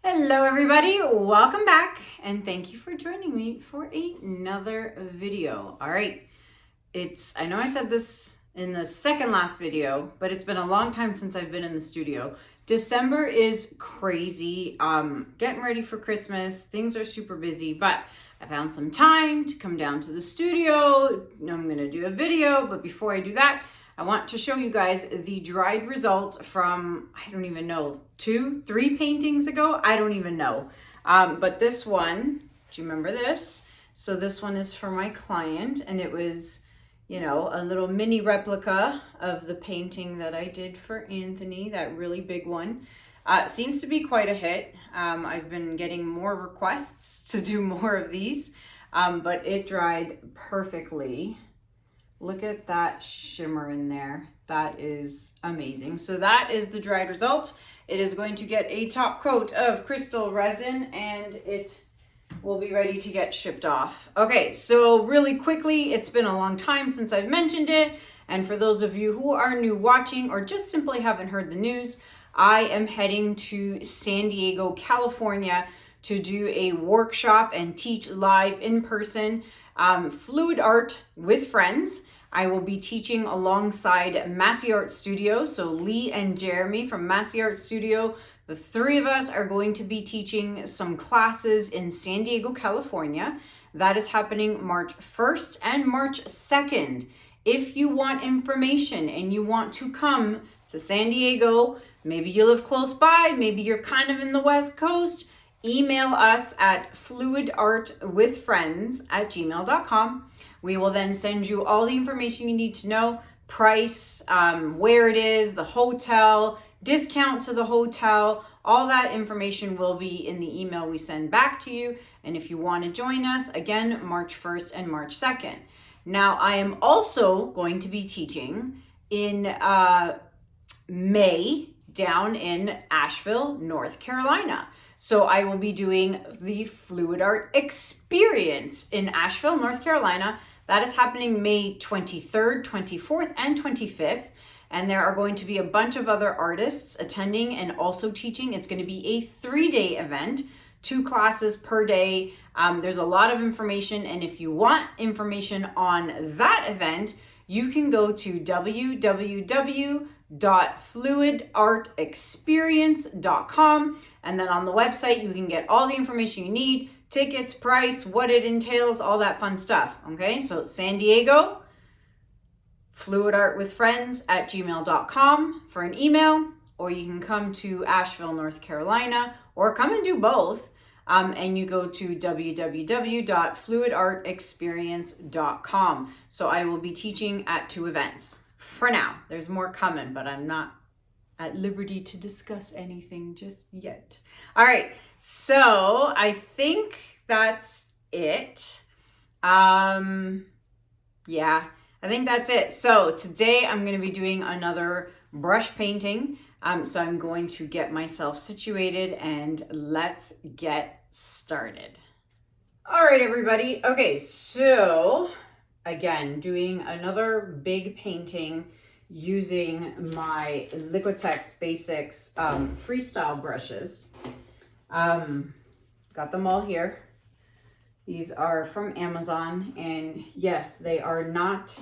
Hello everybody, welcome back and thank you for joining me for another video. All right, I know I said this in the second last video, but it's been a long time since I've been in the studio. December is crazy, getting ready for Christmas, things are super busy, but I found some time to come down to the studio. I'm gonna do a video, but before I do that, I want to show you guys the dried results from, I don't even know, 2-3 paintings ago. I don't even know. But this one, do you remember this? So this one is for my client, and it was, you know, a little mini replica of the painting that I did for Anthony, that really big one. Seems to be quite a hit. I've been getting more requests to do more of these, but it dried perfectly. Look at that shimmer in there. That is amazing. So that is the dried result. It is going to get a top coat of crystal resin and it will be ready to get shipped off. Okay, so really quickly, it's been a long time since I've mentioned it. And for those of you who are new watching or just simply haven't heard the news, I am heading to San Diego, California to do a workshop and teach live in person fluid art with friends. I will be teaching alongside Massey Art Studio. So Lee and Jeremy from Massey Art Studio, the three of us are going to be teaching some classes in San Diego, California. That is happening March 1st and March 2nd. If you want information and you want to come to San Diego, maybe you live close by, maybe you're kind of in the West Coast, email us at fluidartwithfriends@gmail.com. We will then send you all the information you need to know, price, where it is, the hotel, discount to the hotel. All that information will be in the email we send back to you. And if you want to join us, again, March 1st and March 2nd. Now, I am also going to be teaching in May down in Asheville, North Carolina. So I will be doing the Fluid Art Experience in Asheville, North Carolina. That is happening May 23rd, 24th, and 25th. And there are going to be a bunch of other artists attending and also teaching. It's going to be a 3-day event, 2 classes per day. There's a lot of information. And if you want information on that event, you can go to www.fluidartexperience.com. And then on the website, you can get all the information you need, tickets, price, what it entails, all that fun stuff. Okay, so San Diego, fluidartwithfriends@gmail.com for an email, or you can come to Asheville, North Carolina, or come and do both. And you go to www.fluidartexperience.com. So I will be teaching at 2 events for now. There's more coming, but I'm not at liberty to discuss anything just yet. All right, so I think that's it. Yeah, I think that's it. So today I'm going to be doing another brush painting. So I'm going to get myself situated and let's get started. All right, everybody. Okay, so again, doing another big painting using my Liquitex Basics freestyle brushes. Got them all here. These are from Amazon, and yes, they are not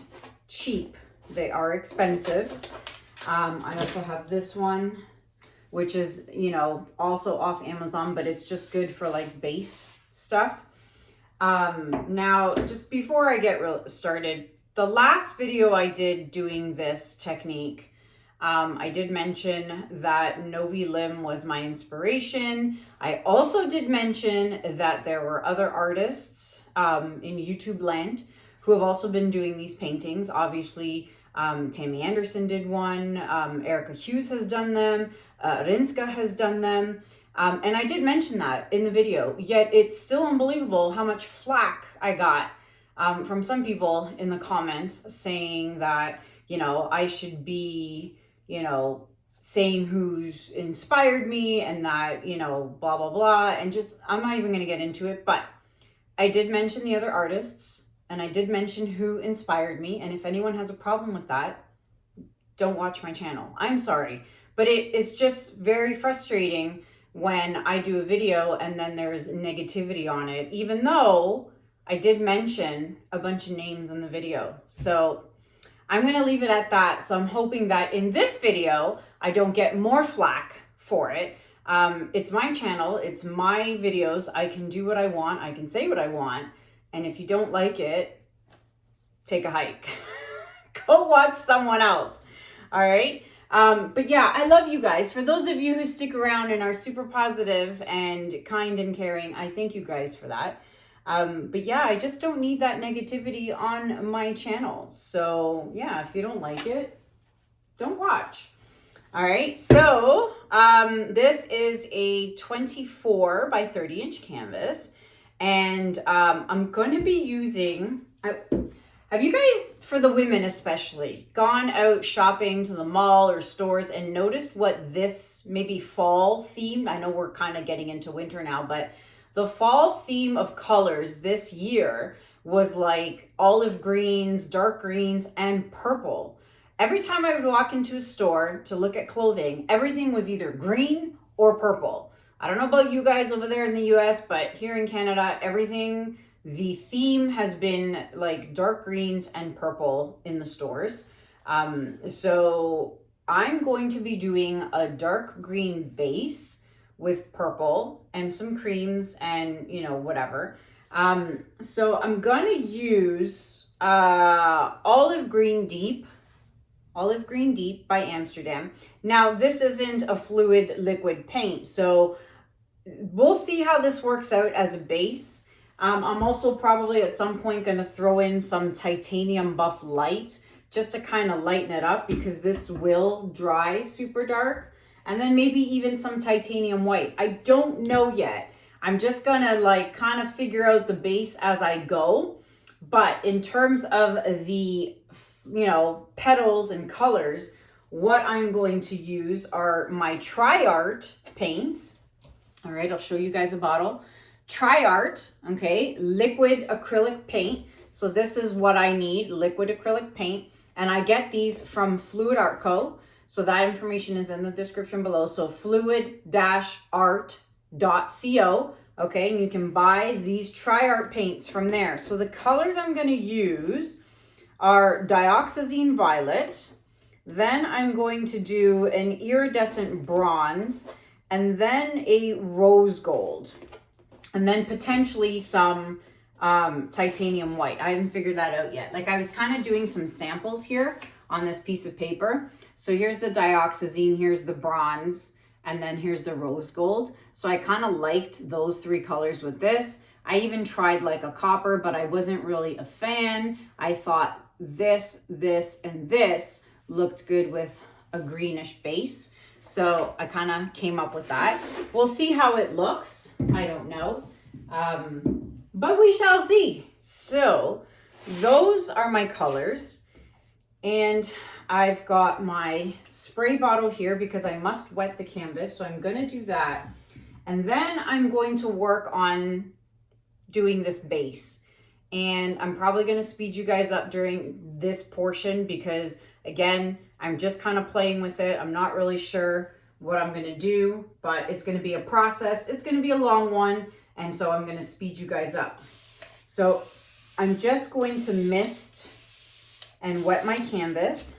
cheap. They are expensive. I also have this one, which is, you know, also off Amazon, but it's just good for like base stuff. Now, just before I get started, the last video I did doing this technique, I did mention that Novi Lim was my inspiration. I also did mention that there were other artists in YouTube land who have also been doing these paintings. Obviously, Tammy Anderson did one, Erica Hughes has done them, Rinska has done them, and I did mention that in the video, yet it's still unbelievable how much flack I got from some people in the comments saying that, you know, I should be, you know, saying who's inspired me and that, you know, blah, blah, blah, and just, I'm not even going to get into it, but I did mention the other artists. And I did mention who inspired me. And if anyone has a problem with that, don't watch my channel. I'm sorry. But it's just very frustrating when I do a video and then there's negativity on it, even though I did mention a bunch of names in the video. So I'm going to leave it at that. So I'm hoping that in this video, I don't get more flack for it. It's my channel. It's my videos. I can do what I want. I can say what I want. And if you don't like it, take a hike. Go watch someone else. All right. But yeah, I love you guys. For those of you who stick around and are super positive and kind and caring, I thank you guys for that. But yeah, I just don't need that negativity on my channel. So yeah, if you don't like it, don't watch. All right. So, this is a 24 by 30 inch canvas, and, I'm going to be using, have you guys, for the women especially, gone out shopping to the mall or stores and noticed what this maybe fall theme? I know we're kind of getting into winter now, but the fall theme of colors this year was like olive greens, dark greens, and purple. Every time I would walk into a store to look at clothing, everything was either green or purple. I don't know about you guys over there in the US, but here in Canada, everything, the theme has been like dark greens and purple in the stores. So I'm going to be doing a dark green base with purple and some creams and, you know, whatever. So I'm going to use Olive Green Deep by Amsterdam. Now, this isn't a fluid liquid paint, so we'll see how this works out as a base. I'm also probably at some point going to throw in some titanium buff light just to kind of lighten it up, because this will dry super dark. And then maybe even some titanium white. I don't know yet. I'm just going to like kind of figure out the base as I go. But in terms of the, you know, petals and colors, what I'm going to use are my Tri-Art paints. All right, I'll show you guys a bottle. Tri-Art, okay, liquid acrylic paint. So this is what I need, liquid acrylic paint. And I get these from Fluid Art Co. So that information is in the description below. So fluid-art.co. Okay, and you can buy these Tri-Art paints from there. So the colors I'm going to use are Dioxazine Violet. Then I'm going to do an Iridescent Bronze, and then a Rose Gold, and then potentially some titanium white. I haven't figured that out yet. Like, I was kind of doing some samples here on this piece of paper. So here's the Dioxazine, here's the Bronze, and then here's the Rose Gold. So I kind of liked those three colors with this. I even tried like a copper, but I wasn't really a fan. I thought this, and this looked good with a greenish base. So I kind of came up with that. We'll see how it looks. I don't know. But we shall see. So those are my colors. And I've got my spray bottle here because I must wet the canvas. So I'm going to do that. And then I'm going to work on doing this base. And I'm probably going to speed you guys up during this portion because, again, I'm just kind of playing with it. I'm not really sure what I'm going to do, but it's going to be a process. It's going to be a long one. And so I'm going to speed you guys up. So I'm just going to mist and wet my canvas.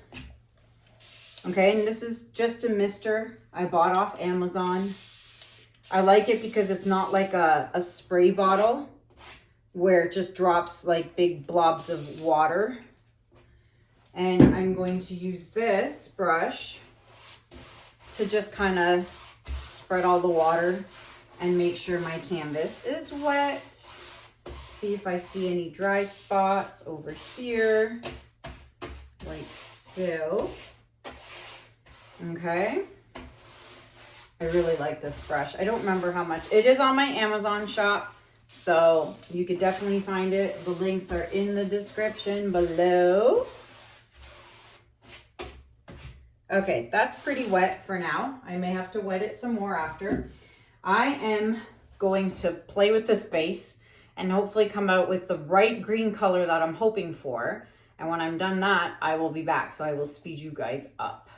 Okay, and this is just a mister I bought off Amazon. I like it because it's not like a spray bottle where it just drops like big blobs of water. And I'm going to use this brush to just kind of spread all the water and make sure my canvas is wet. See if I see any dry spots over here, like so. Okay. I really like this brush. I don't remember how much. It is on my Amazon shop, so you could definitely find it. The links are in the description below. Okay, that's pretty wet for now. I may have to wet it some more after. I am going to play with this base and hopefully come out with the right green color that I'm hoping for. And when I'm done that, I will be back. So I will speed you guys up.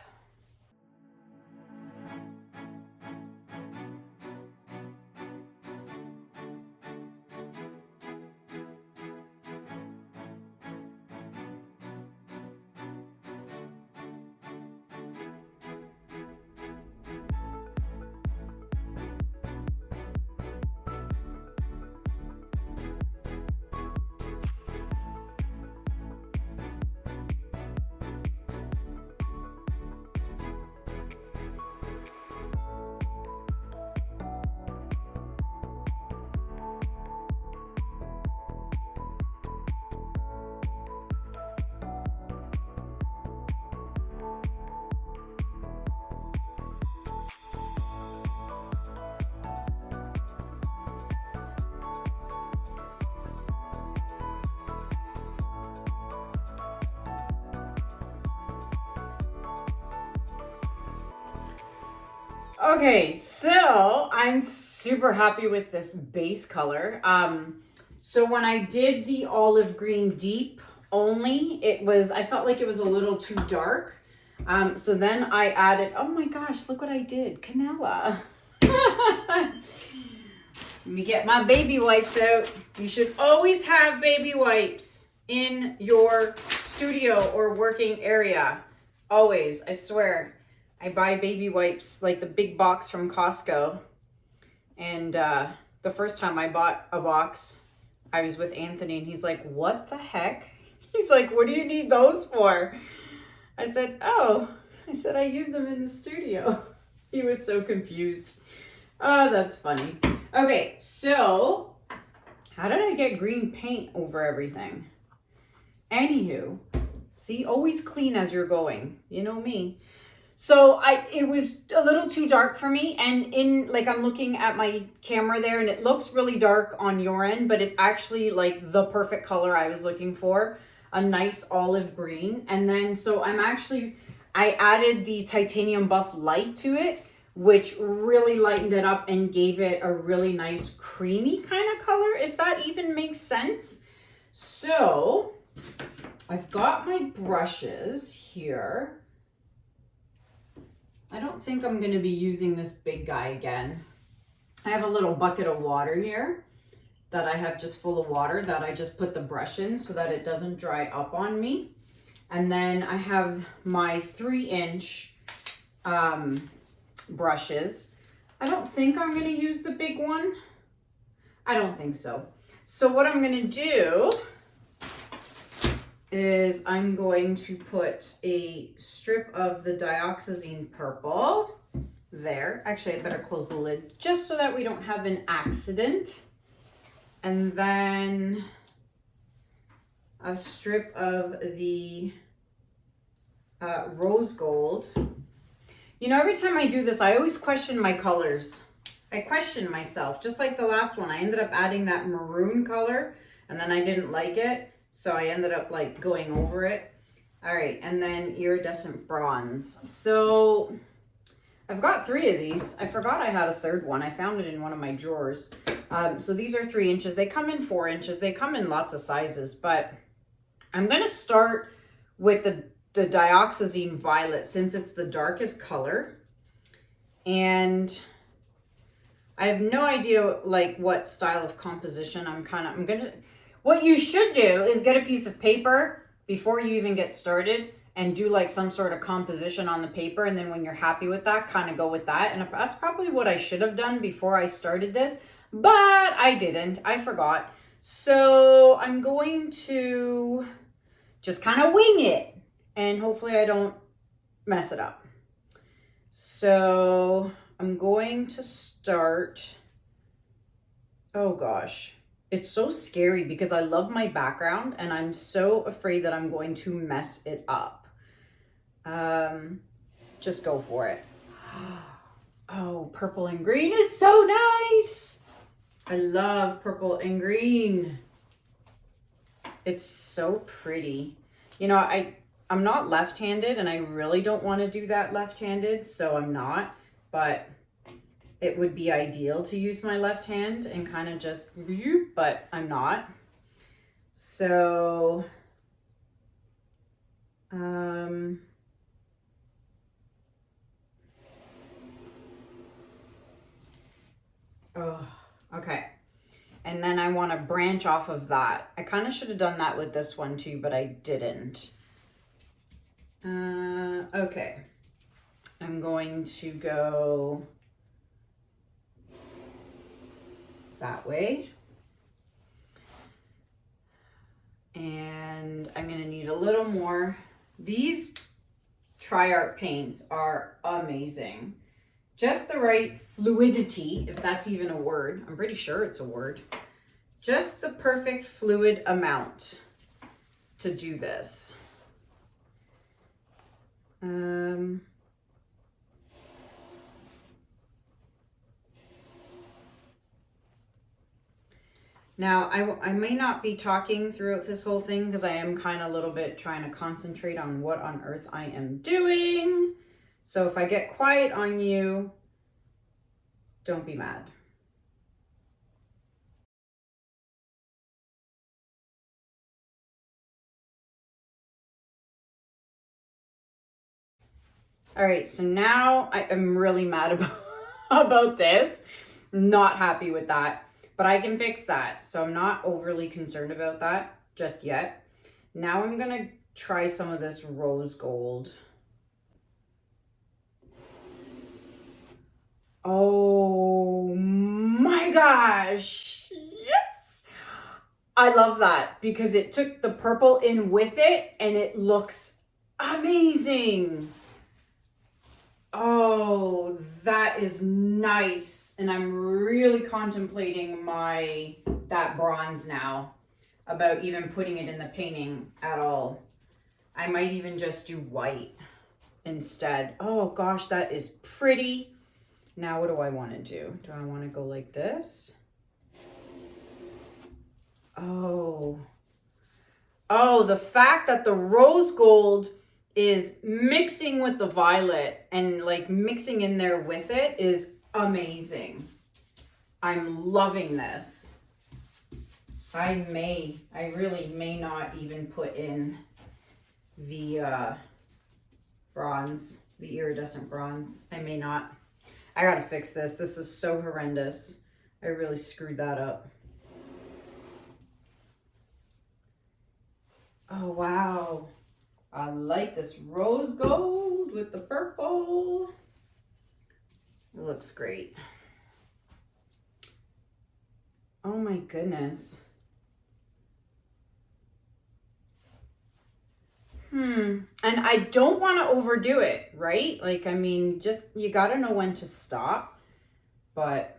Okay, so I'm super happy with this base color. So when I did the olive green deep only, I felt like it was a little too dark. So then I added, oh my gosh, look what I did, Kanella. Let me get my baby wipes out. You should always have baby wipes in your studio or working area. Always, I swear. I buy baby wipes, like the big box from Costco. And the first time I bought a box, I was with Anthony and he's like, what the heck? He's like, what do you need those for? I said, oh, I use them in the studio. He was so confused. Oh, that's funny. Okay, so how did I get green paint over everything? Anywho, see, always clean as you're going. You know me. So it was a little too dark for me, and I'm looking at my camera there and it looks really dark on your end, but it's actually like the perfect color I was looking for, a nice olive green. And then so I added the titanium buff light to it, which really lightened it up and gave it a really nice creamy kind of color, if that even makes sense. So I've got my brushes here. I don't think I'm going to be using this big guy again. I have a little bucket of water here that I have just full of water that I just put the brush in so that it doesn't dry up on me. And then I have my 3-inch brushes. I don't think I'm going to use the big one. I don't think so. So what I'm going to do is I'm going to put a strip of the Dioxazine purple there. Actually, I better close the lid just so that we don't have an accident. And then a strip of the rose gold. You know, every time I do this, I always question my colors. I question myself, just like the last one. I ended up adding that maroon color and then I didn't like it. So I ended up like going over it. All right, and then iridescent bronze. So I've got 3 of these. I forgot I had a third one. I found it in one of my drawers. So these are 3 inches. They come in 4 inches. They come in lots of sizes, but I'm gonna start with the Dioxazine violet since it's the darkest color. And I have no idea like what style of composition what you should do is get a piece of paper before you even get started and do like some sort of composition on the paper. And then when you're happy with that, kind of go with that. And that's probably what I should have done before I started this, but I didn't. I forgot. So I'm going to just kind of wing it and hopefully I don't mess it up. So I'm going to start. Oh gosh. It's so scary because I love my background and I'm so afraid that I'm going to mess it up. Just go for it. Oh, purple and green is so nice. I love purple and green. It's so pretty. You know, I'm not left-handed and I really don't want to do that left-handed, so I'm not, but it would be ideal to use my left hand and kind of just, but I'm not. So, oh, okay. And then I want to branch off of that. I kind of should have done that with this one too, but I didn't. Okay. I'm going to go that way. And I'm going to need a little more. These Tri-Art paints are amazing. Just the right fluidity, if that's even a word. I'm pretty sure it's a word. Just the perfect fluid amount to do this. Now, I may not be talking throughout this whole thing because I am kind of a little bit trying to concentrate on what on earth I am doing. So if I get quiet on you, Don't be mad. All right, so now I am really mad about this. Not happy with that, but I can fix that. So I'm not overly concerned about that just yet. Now I'm gonna try some of this rose gold. Oh my gosh, yes! I love that because it took the purple in with it and it looks amazing. Oh, that is nice. And I'm really contemplating that bronze now, about even putting it in the painting at all. I might even just do white instead. Oh gosh, that is pretty. Now what do I want to do? Do I want to go like this? Oh, the fact that the rose gold is mixing with the violet and like mixing in there with it is amazing. I'm loving this. I really may not even put in the bronze, the iridescent bronze. I may not. I gotta fix this. This is so horrendous. I really screwed that up. Oh, wow. I like this rose gold with the purple. It looks great. Oh my goodness. And I don't want to overdo it, right? Like, I mean, just, you got to know when to stop, but,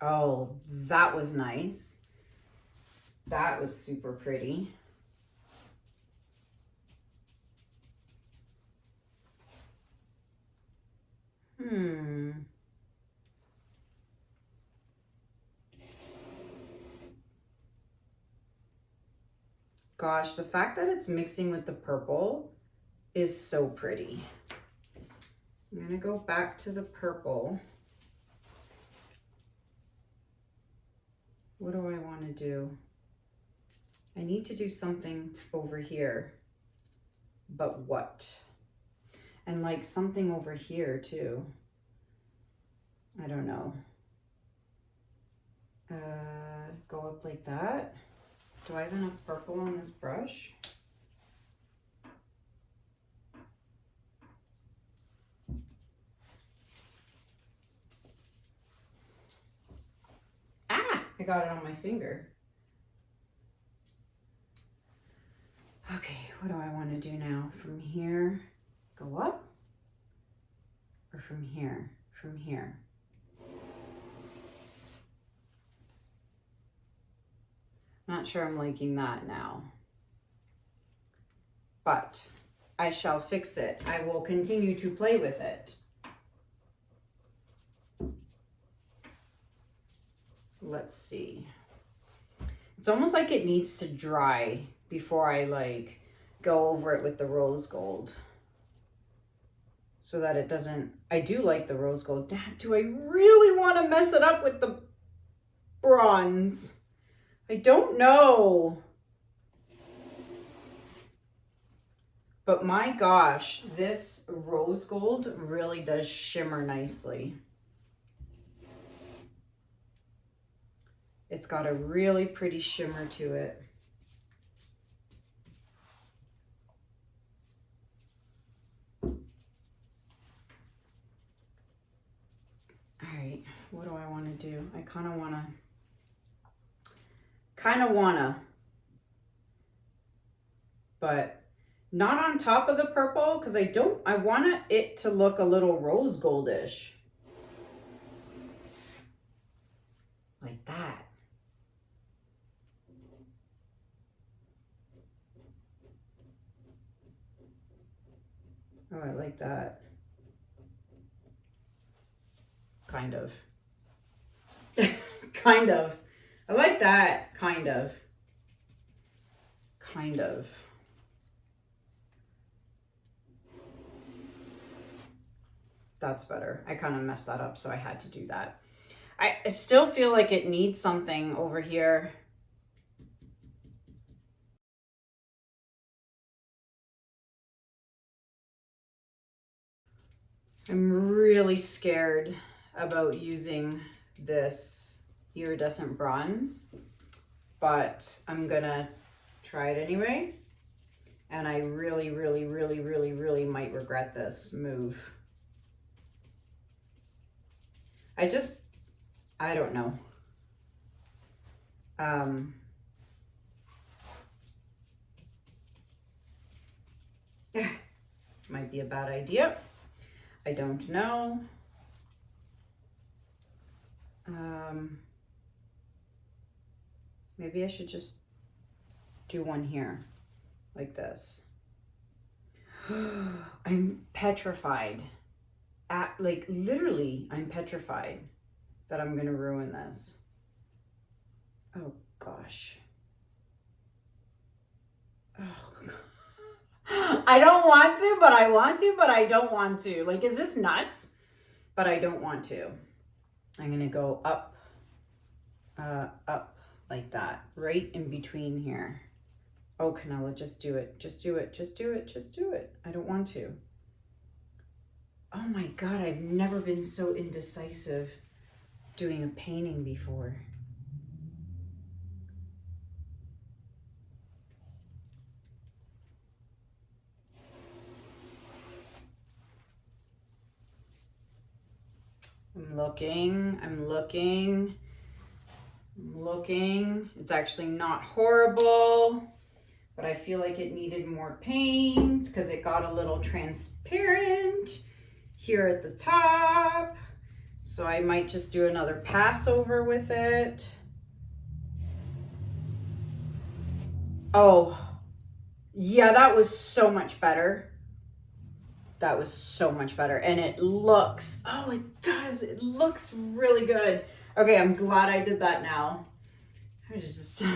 Oh, that was nice. That was super pretty. Gosh, the fact that it's mixing with the purple is so pretty. I'm gonna go back to the purple. What do I want to do? I need to do something over here, but what? And like something over here too. I don't know. Go up like that. Do I have enough purple on this brush? Ah, I got it on my finger. Okay, what do I want to do now? From here, go up? Or from here? From here. Not sure I'm liking that now. But I shall fix it. I will continue to play with it. Let's see. It's almost like it needs to dry before I like go over it with the rose gold. So that it doesn't, I do like the rose gold. Do I really want to mess it up with the bronze? I don't know. But my gosh, this rose gold really does shimmer nicely. It's got a really pretty shimmer to it. All right, what do I want to do? I kind of want to, but not on top of the purple, because I want it to look a little rose goldish. Like that. Oh, I like that. Kind of. Kind of. I like that. Kind of. Kind of. That's better. I kind of messed that up, so I had to do that. I still feel like it needs something over here. I'm really scared about using this iridescent bronze, but I'm gonna try it anyway. And I really, really, really, really, really might regret this move. I don't know. This might be a bad idea. I don't know. Maybe I should just do one here, like this. I'm petrified. Like literally, I'm petrified that I'm gonna ruin this. Oh gosh. Oh. I don't want to, but I want to, but I don't want to. Like, is this nuts? But I don't want to. I'm gonna go up, up like that, right in between here. Oh, Kanella, just do it. Just do it. Just do it. Just do it. I don't want to. Oh my God, I've never been so indecisive doing a painting before. I'm looking, I'm looking, I'm looking. It's actually not horrible, but I feel like it needed more paint because it got a little transparent here at the top. So I might just do another pass over with it. Oh, yeah, that was so much better. That was so much better. And it looks, oh, it does. It looks really good. Okay, I'm glad I did that now. I was just, that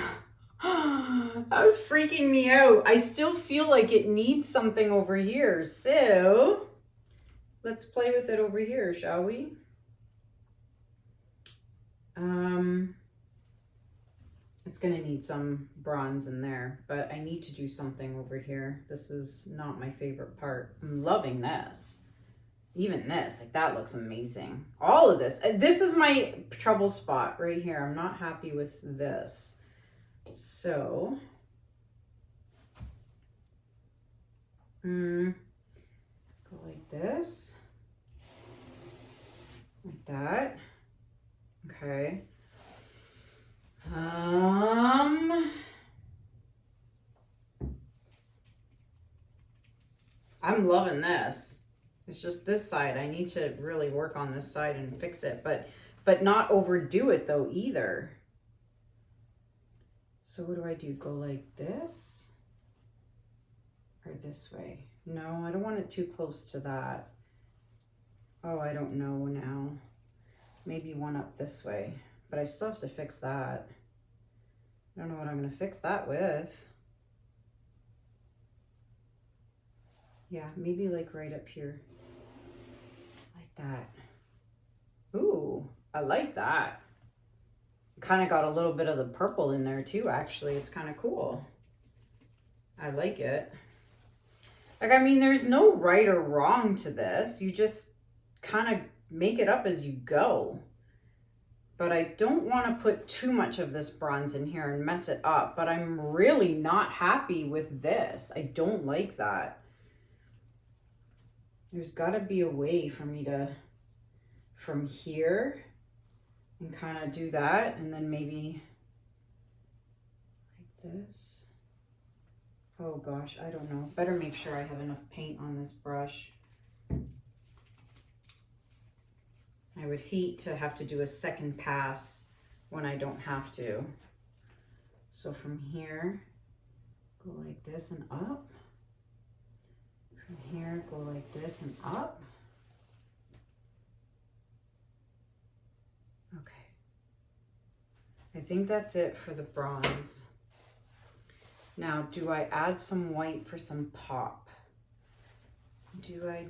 was freaking me out. I still feel like it needs something over here. So let's play with it over here, shall we? It's gonna need some bronze in there, but I need to do something over here. This is not my favorite part. I'm loving this. Even this, like that looks amazing. All of this. This is my trouble spot right here. I'm not happy with this. So, go like this. Like that. Okay. I'm loving this. It's just this side. I need to really work on this side and fix it, but not overdo it though either. So what do I do? Go like this or this way? No, I don't want it too close to that. Oh, I don't know now. Maybe one up this way, but I still have to fix that. I don't know what I'm going to fix that with. Yeah, maybe like right up here. Like that. Ooh, I like that. Kind of got a little bit of the purple in there too, actually. It's kind of cool. I like it. Like, I mean, there's no right or wrong to this. You just kind of make it up as you go. But I don't want to put too much of this bronze in here and mess it up. But I'm really not happy with this. I don't like that. There's got to be a way for me to, from here, and kind of do that. And then maybe like this. Oh gosh, I don't know. Better make sure I have enough paint on this brush. I would hate to have to do a second pass when I don't have to. So from here, go like this and up. From here, go like this and up. Okay. I think that's it for the bronze. Now, do I add some white for some pop? Do I?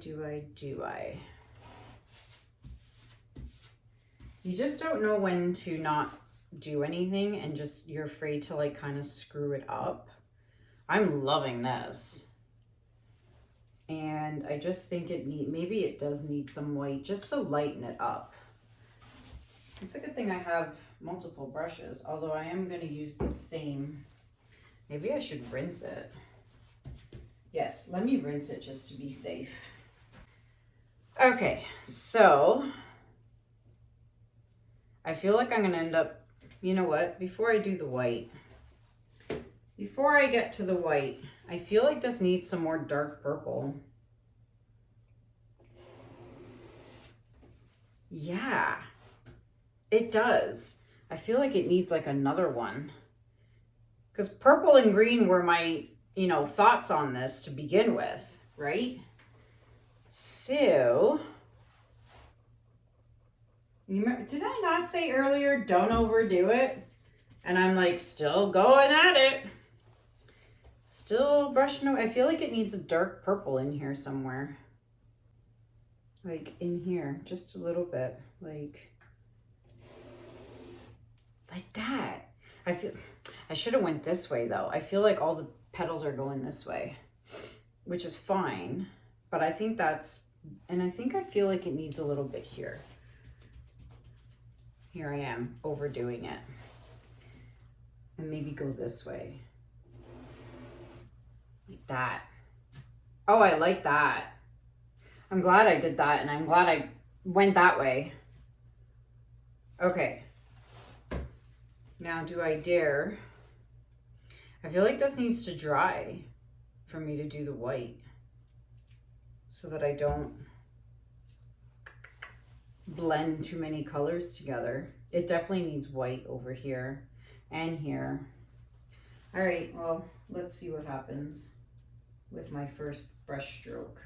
You just don't know when to not do anything and just you're afraid to like kind of screw it up. I'm loving this. And I just think maybe it does need some white just to lighten it up. It's a good thing I have multiple brushes, although I am going to use the same. Maybe I should rinse it. Yes, let me rinse it just to be safe. Okay, so I feel like I'm going to end up, you know what, before I do the white, before I get to the white, I feel like this needs some more dark purple. Yeah, it does. I feel like it needs like another one. Because purple and green were my, you know, thoughts on this to begin with, right? So, did I not say earlier, don't overdo it? And I'm like still going at it. Still brushing away. I feel like it needs a dark purple in here somewhere. Like in here, just a little bit. Like that. I should have went this way though. I feel like all the petals are going this way, which is fine. But I think I feel like it needs a little bit here. Here I am overdoing it. And maybe go this way. Like that. Oh, I like that. I'm glad I did that, and I'm glad I went that way. Okay. Now, do I dare? I feel like this needs to dry for me to do the white so that I don't blend too many colors together. It definitely needs white over here and here. All right, well, let's see what happens with my first brush stroke.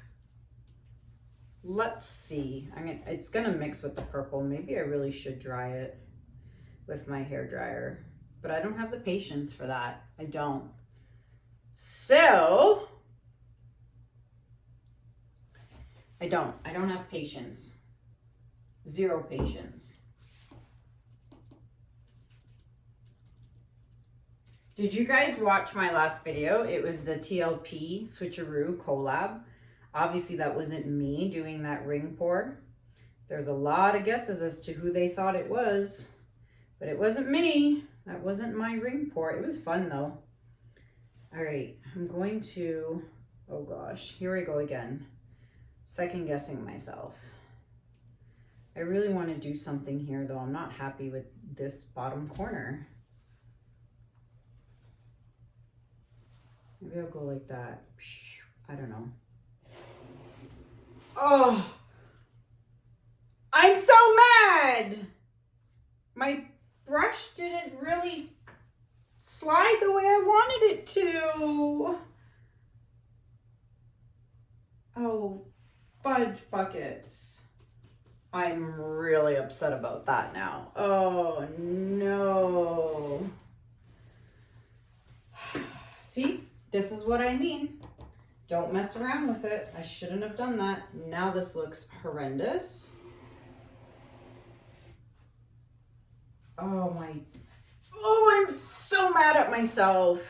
Let's see. It's gonna mix with the purple. Maybe I really should dry it with my hair dryer, but I don't have the patience for that. I don't. So I don't have patience. Zero patience. Did you guys watch my last video? It was the TLP Switcheroo collab. Obviously that wasn't me doing that ring pour. There's a lot of guesses as to who they thought it was, but it wasn't me. That wasn't my ring pour. It was fun though. All right, I'm going to, oh gosh, here I go again. Second guessing myself. I really want to do something here though. I'm not happy with this bottom corner. Maybe I'll go like that. I don't know. Oh, I'm so mad. My brush didn't really slide the way I wanted it to. Oh, fudge buckets. I'm really upset about that now. Oh no. See, this is what I mean. Don't mess around with it. I shouldn't have done that. Now this looks horrendous. Oh my, oh, I'm so mad at myself.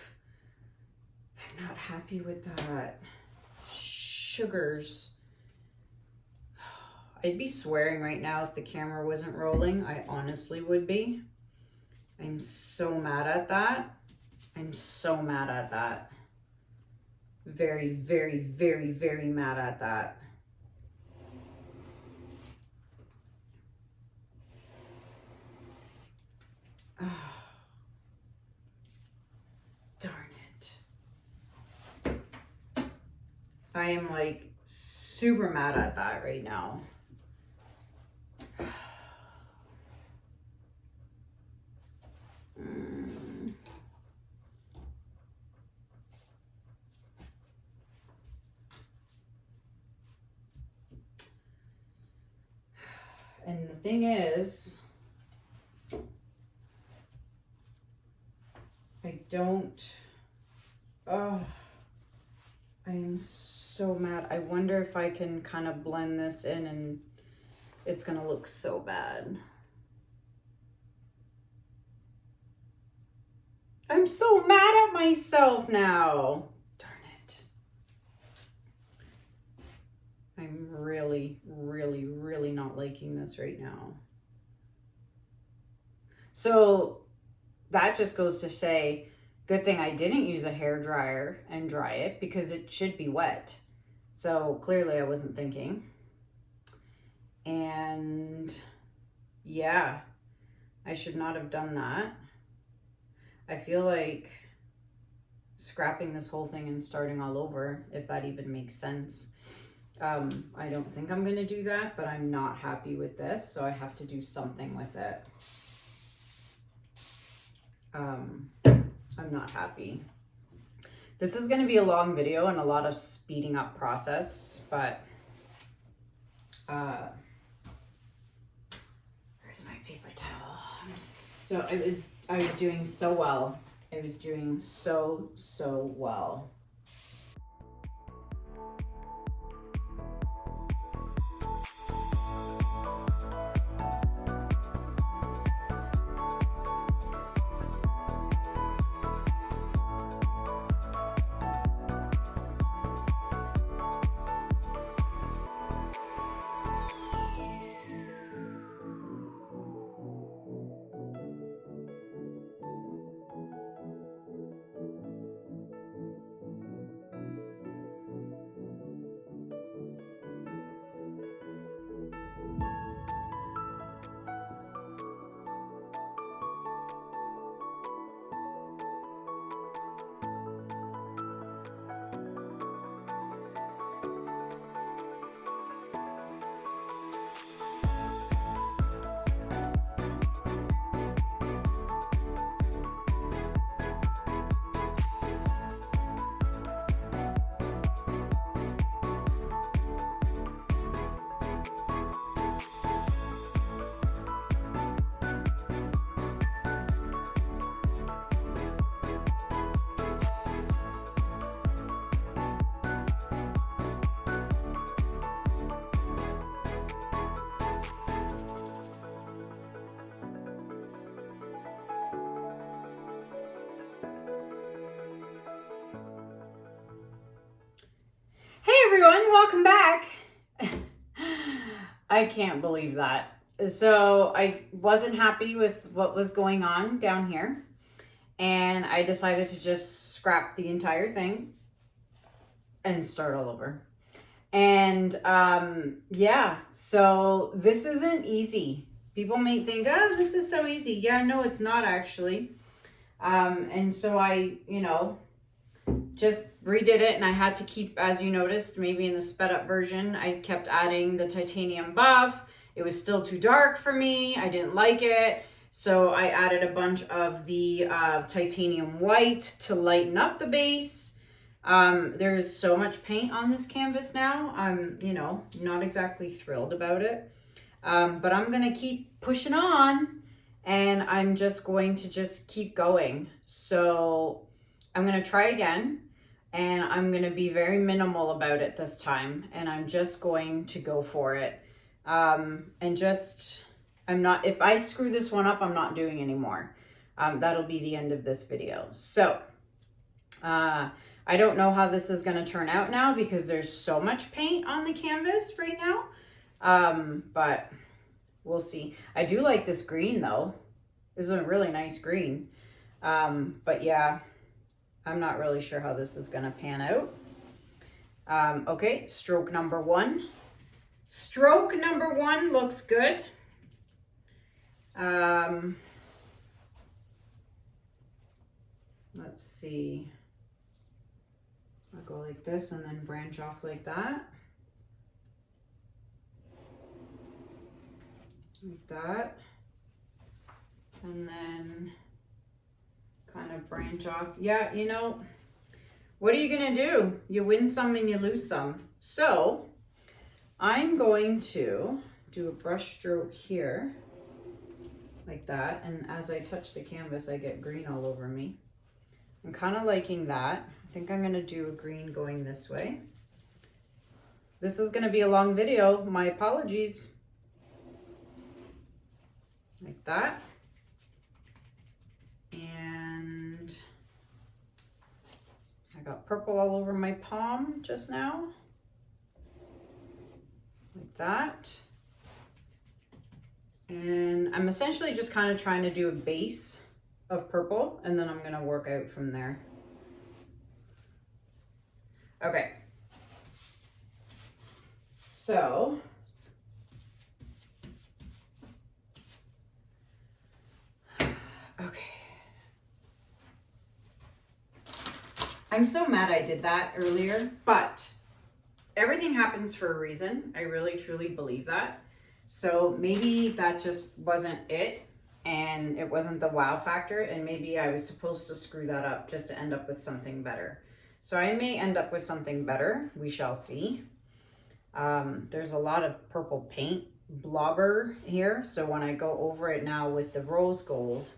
I'm not happy with that. Sugars. I'd be swearing right now if the camera wasn't rolling. I honestly would be. I'm so mad at that. I'm so mad at that. Very, very, very, very mad at that. Oh, darn it. I am like super mad at that right now. And the thing is, I don't, oh, I am so mad. I wonder if I can kind of blend this in and it's gonna look so bad. so mad at myself now. Darn it. I'm really, really, really not liking this right now. So that just goes to say, good thing I didn't use a hair dryer and dry it because it should be wet. So clearly I wasn't thinking. And yeah, I should not have done that. I feel like scrapping this whole thing and starting all over, if that even makes sense. I don't think I'm gonna do that, but I'm not happy with this, so I have to do something with it. I'm not happy. This is gonna be a long video and a lot of speeding up process, but where's my paper towel? I was doing so well. I was doing so well. Hey everyone, welcome back. I can't believe that. So I wasn't happy with what was going on down here, and I decided to just scrap the entire thing and start all over. And yeah, so this isn't easy. People may think, oh, this is so easy. Yeah, no, it's not actually. And so I, just redid it, and I had to keep, as you noticed, maybe in the sped up version, I kept adding the titanium buff. It was still too dark for me. I didn't like it. So I added a bunch of the titanium white to lighten up the base. There's so much paint on this canvas now. I'm, not exactly thrilled about it. But I'm going to keep pushing on, and I'm just going to just keep going. So I'm going to try again. And I'm going to be very minimal about it this time. And I'm just going to go for it. If I screw this one up, I'm not doing anymore. That'll be the end of this video. So, I don't know how this is going to turn out now because there's so much paint on the canvas right now. But we'll see. I do like this green though. This is a really nice green. But yeah. I'm not really sure how this is going to pan out. Okay, stroke number 1. Stroke number 1 looks good. Let's see. I'll go like this and then branch off like that. Like that. And then kind of branch off. Yeah, what are you gonna do? You win some and you lose some. So I'm going to do a brush stroke here like that, and as I touch the canvas I get green all over me. I'm kind of liking that. I think I'm gonna do a green going this way. This is gonna be a long video, my apologies. Like that. And got purple all over my palm just now. Like that. And I'm essentially just kind of trying to do a base of purple, and then I'm going to work out from there. Okay. So okay. I'm so mad I did that earlier, but everything happens for a reason. I really truly believe that. So maybe that just wasn't it, and it wasn't the wow factor, and maybe I was supposed to screw that up just to end up with something better. So I may end up with something better. We shall see. There's a lot of purple paint blobber here, so when I go over it now with the rose gold,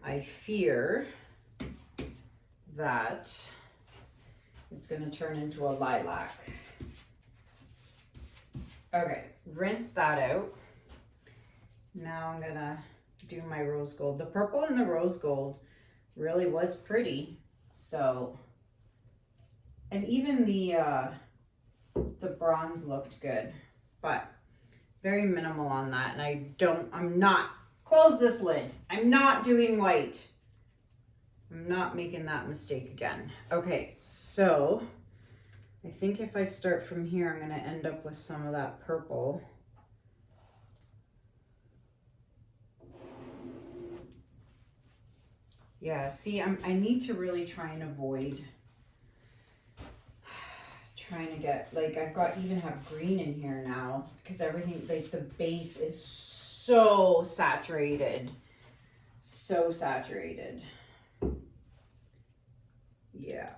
I fear that it's going to turn into a lilac. Okay, rinse that out. Now I'm gonna do my rose gold. The purple and the rose gold really was pretty. So, and even the bronze looked good, but very minimal on that. And I'm not, close this lid. I'm not doing white. I'm not making that mistake again. Okay, so I think if I start from here, I'm going to end up with some of that purple. Yeah, see, I need to really try and avoid trying to get, like, even have green in here now, because everything, like, the base is so saturated. So saturated. Yeah.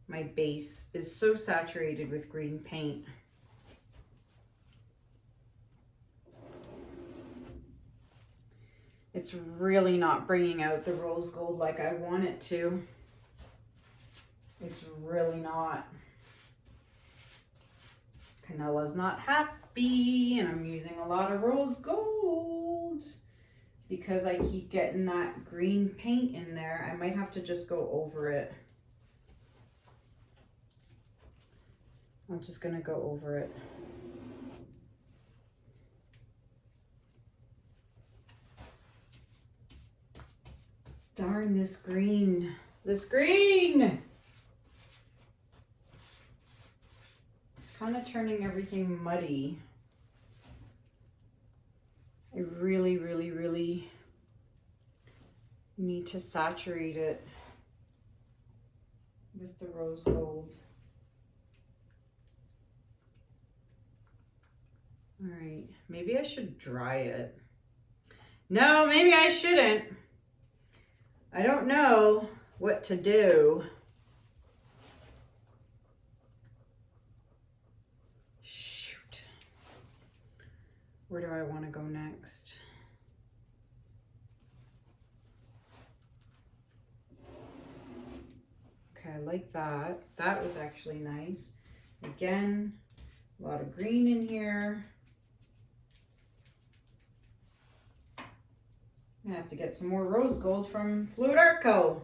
My base is so saturated with green paint. It's really not bringing out the rose gold like I want it to. It's really not. Kanella's not happy, and I'm using a lot of rose gold because I keep getting that green paint in there. I might have to just go over it. I'm just gonna go over it. Darn this green. This green! It's kind of turning everything muddy. I really, really, really need to saturate it with the rose gold. All right, maybe I should dry it. No, maybe I shouldn't. I don't know what to do. Shoot. Where do I want to go next? Okay, I like that. That was actually nice. Again, a lot of green in here. I'm gonna have to get some more rose gold from Fluid Art Co.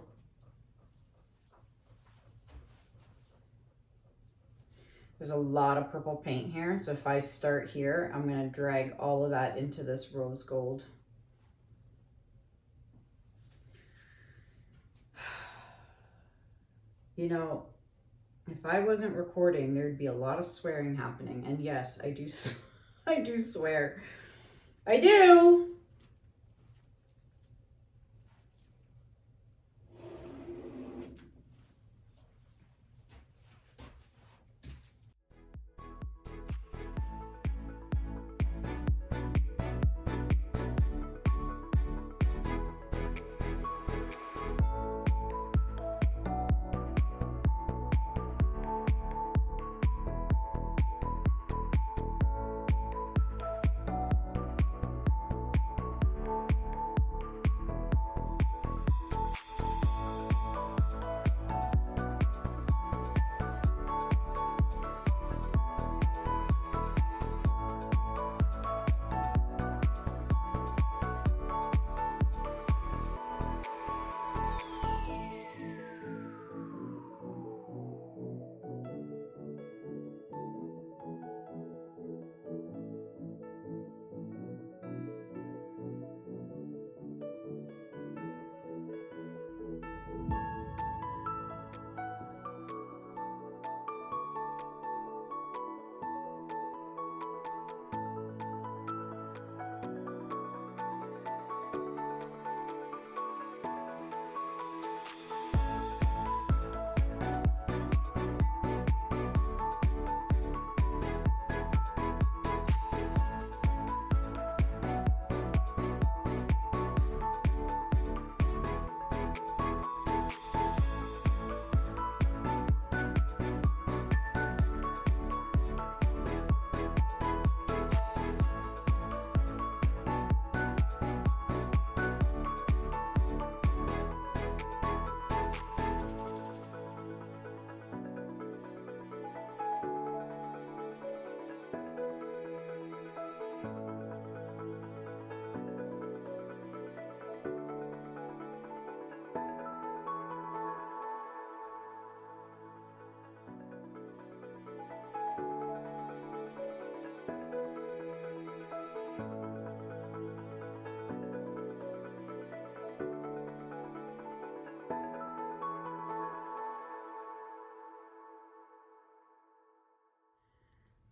There's a lot of purple paint here, so if I start here, I'm gonna drag all of that into this rose gold. You know, if I wasn't recording, there'd be a lot of swearing happening. And yes, I do swear. I do.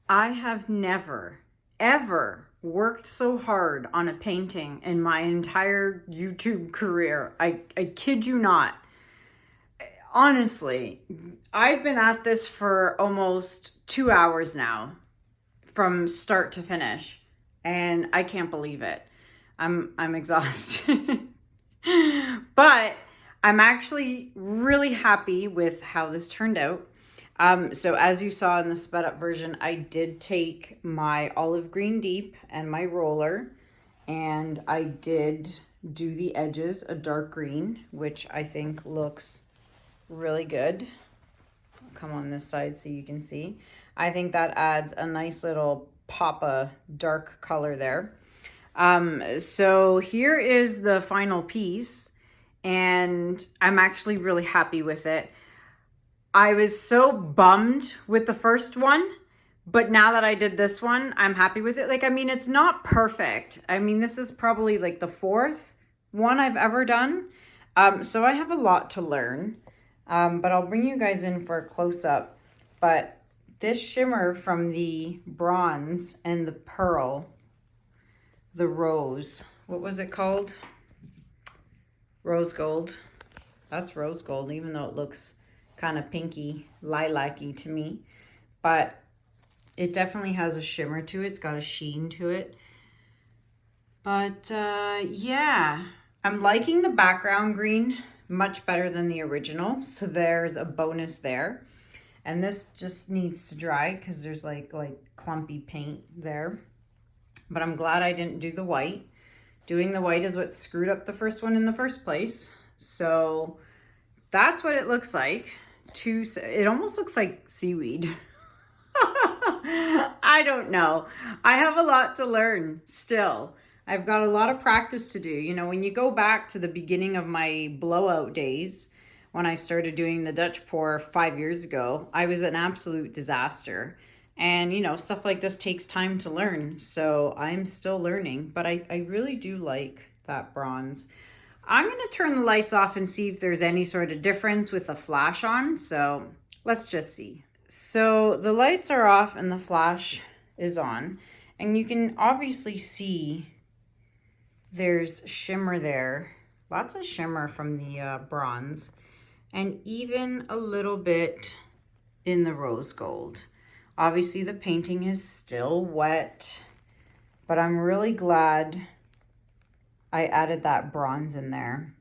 I have never, ever worked so hard on a painting in my entire YouTube career. I kid you not. Honestly, I've been at this for almost 2 hours now, from start to finish, and I can't believe it. I'm exhausted. But I'm actually really happy with how this turned out. So as you saw in the sped up version, I did take my olive green deep and my roller, and I did do the edges a dark green, which I think looks really good. I'll come on this side so you can see. I think that adds a nice little pop of dark color there. So here is the final piece, and I'm actually really happy with it. I was so bummed with the first one, but now that I did this one, I'm happy with it. Like, I mean, it's not perfect. I mean, this is probably like the 4th one I've ever done. So I have a lot to learn, but I'll bring you guys in for a close-up. But this shimmer from the bronze and the pearl, the rose, what was it called? Rose gold. That's rose gold, even though it looks kind of pinky, lilac-y to me. But it definitely has a shimmer to it. It's got a sheen to it. But yeah, I'm liking the background green much better than the original. So there's a bonus there. And this just needs to dry because there's like clumpy paint there. But I'm glad I didn't do the white. Doing the white is what screwed up the first one in the first place. So that's what it looks like. It almost looks like seaweed. I don't know. I have a lot to learn still. I've got a lot of practice to do. You know, when you go back to the beginning of my blowout days, when I started doing the Dutch pour 5 years ago, I was an absolute disaster. And, you know, stuff like this takes time to learn. So I'm still learning, but I really do like that bronze. I'm going to turn the lights off and see if there's any sort of difference with the flash on. So let's just see. So the lights are off and the flash is on. And you can obviously see there's shimmer there. Lots of shimmer from the bronze. And even a little bit in the rose gold. Obviously the painting is still wet, but I'm really glad I added that bronze in there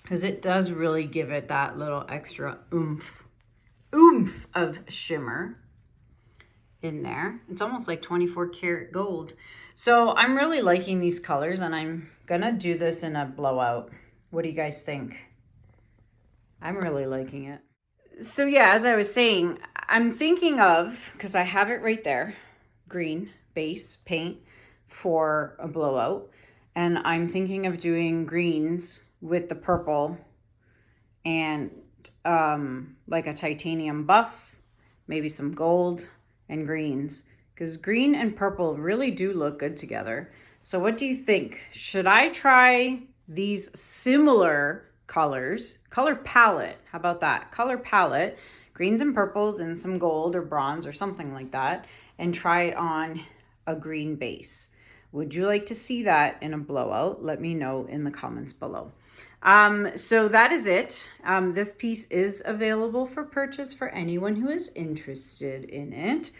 because it does really give it that little extra oomph of shimmer in there. It's almost like 24 karat gold. So I'm really liking these colors, and I'm gonna do this in a blowout. What do you guys think? I'm really liking it. So yeah, as I was saying, I'm thinking of, because I have it right there, green base paint for a blowout. And I'm thinking of doing greens with the purple and like a titanium buff, maybe some gold and greens, because green and purple really do look good together. So what do you think? Should I try these similar colors? Color palette, how about that? Color palette, greens and purples and some gold or bronze or something like that, and try it on a green base. Would you like to see that in a blowout? Let me know in the comments below. So that is it. This piece is available for purchase for anyone who is interested in it.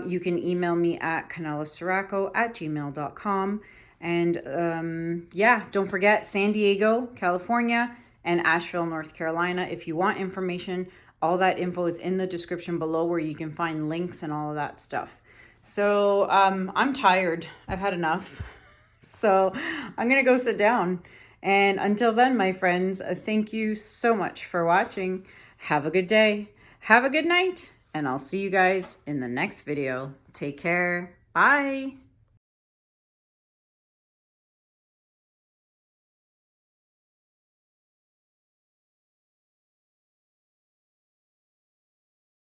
You can email me at kanellaciraco@gmail.com. And yeah, don't forget San Diego, California, and Asheville, North Carolina. If you want information, all that info is in the description below, where you can find links and all of that stuff. So I'm tired. I've had enough. So I'm going to go sit down. And until then, my friends, thank you so much for watching. Have a good day. Have a good night. And I'll see you guys in the next video. Take care. Bye.